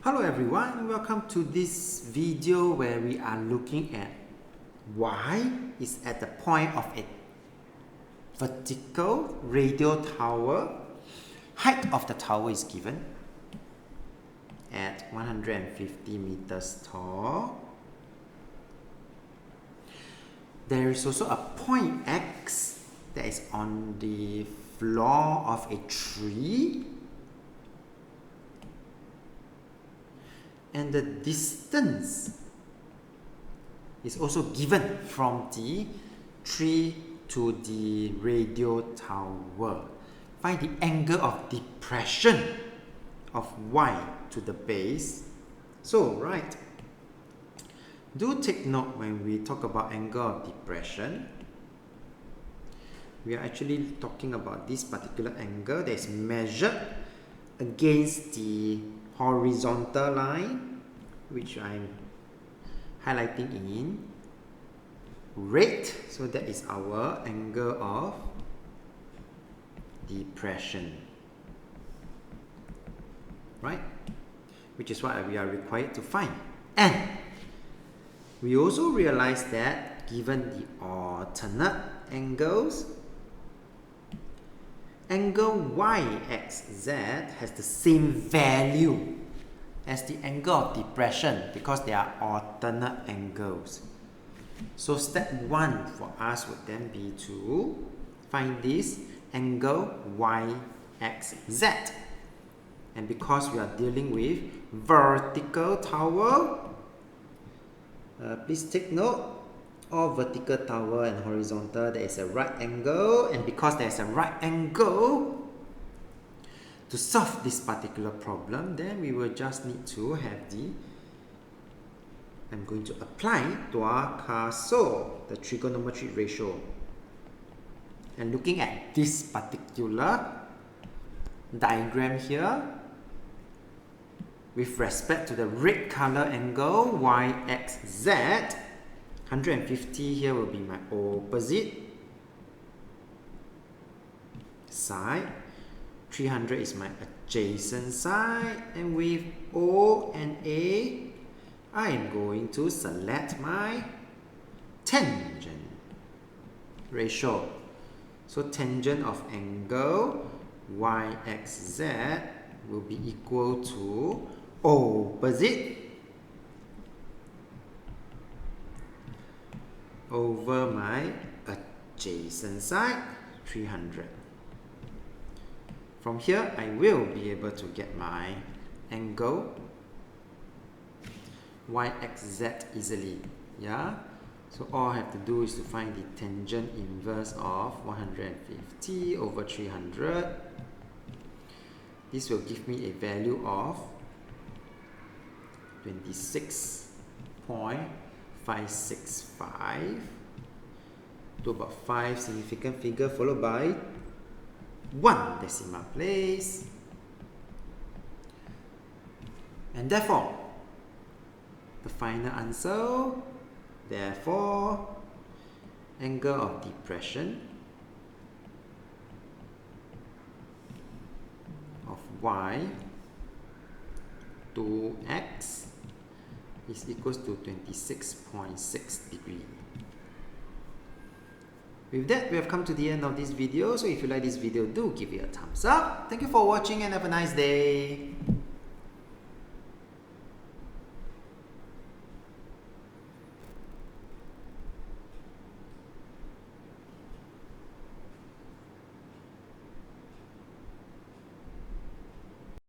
Hello everyone, welcome to this video where we are looking at y is at the point of a vertical radio tower. Height of the tower is given at 150 meters tall. There is also a point X that is on the floor of a tree. And the distance is also given from the tree to the radio tower. Find the angle of depression of y to the base. So, right, do take note when we talk about angle of depression. We are actually talking about this particular angle that is measured against the horizontal line, which I'm highlighting in red. So that is our angle of depression, right? Which is what we are required to find. And we also realize that given the alternate angles, angle YXZ has the same value as the angle of depression because they are alternate angles. So step 1 for us would then be to find this angle YXZ. And because we are dealing with vertical tower, please take note, all vertical tower and horizontal, there is a right angle, and because there is a right angle, to solve this particular problem, then we will just need to have I'm going to apply Tuakaso, the trigonometric ratio. And looking at this particular diagram here, with respect to the red color angle YXZ, 150 here will be my opposite side, 300 is my adjacent side, and with O and A, I am going to select my tangent ratio. So tangent of angle YXZ will be equal to opposite over my adjacent side, 300. From here, I will be able to get my angle YXZ easily. Yeah? So all I have to do is to find the tangent inverse of 150 over 300. This will give me a value of 26.565 to about 5 significant figure followed by 1 decimal place. And therefore, the final answer, therefore, angle of depression of y to x is equals to 26.6 degrees. With that, we have come to the end of this video. So if you like this video, do give it a thumbs up. Thank you for watching and have a nice day.